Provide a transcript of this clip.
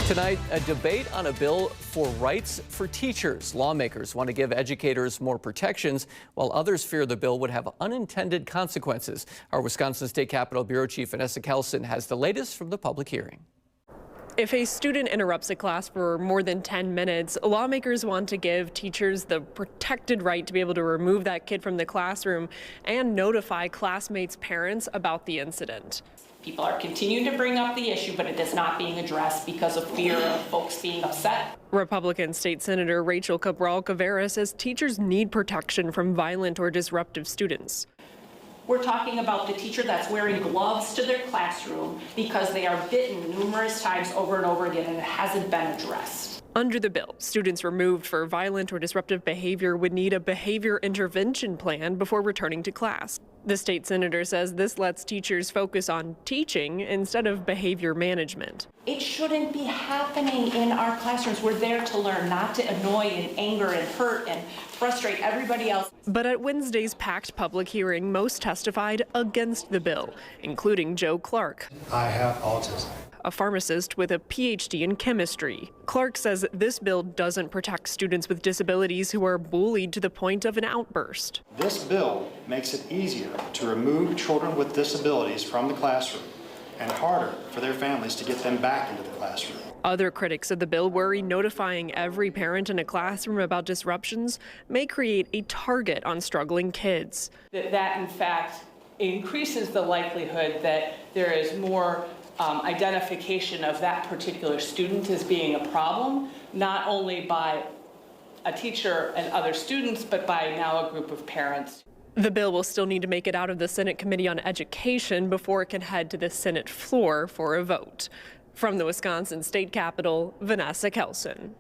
Tonight, a debate on a bill for rights for teachers. Lawmakers want to give educators more protections, while others fear the bill would have unintended consequences. Our Wisconsin State Capitol Bureau Chief Vanessa Kelson has the latest from the public hearing. If a student interrupts a class for more than 10 minutes, lawmakers want to give teachers the protected right to be able to remove that kid from the classroom and notify classmates' parents about the incident. People are continuing to bring up the issue, but it is not being addressed because of fear of folks being upset. Republican State Senator Rachel Cabral-Caveira says teachers need protection from violent or disruptive students. We're talking about the teacher that's wearing gloves to their classroom because they are bitten numerous times over and over again and it hasn't been addressed. Under the bill, students removed for violent or disruptive behavior would need a behavior intervention plan before returning to class. The state senator says this lets teachers focus on teaching instead of behavior management. It shouldn't be happening in our classrooms. We're there to learn, not to annoy and anger and hurt and frustrate everybody else. But at Wednesday's packed public hearing, most testified against the bill, including Joe Clark. I have autism. A pharmacist with a PhD in chemistry. Clark says this bill doesn't protect students with disabilities who are bullied to the point of an outburst. This bill makes it easier to remove children with disabilities from the classroom and harder for their families to get them back into the classroom. Other critics of the bill worry notifying every parent in a classroom about disruptions may create a target on struggling kids. That in fact increases the likelihood that there is more identification of that particular student as being a problem, not only by a teacher and other students, but by now a group of parents. The bill will still need to make it out of the Senate Committee on Education before it can head to the Senate floor for a vote. From the Wisconsin State Capitol, Vanessa Kelson.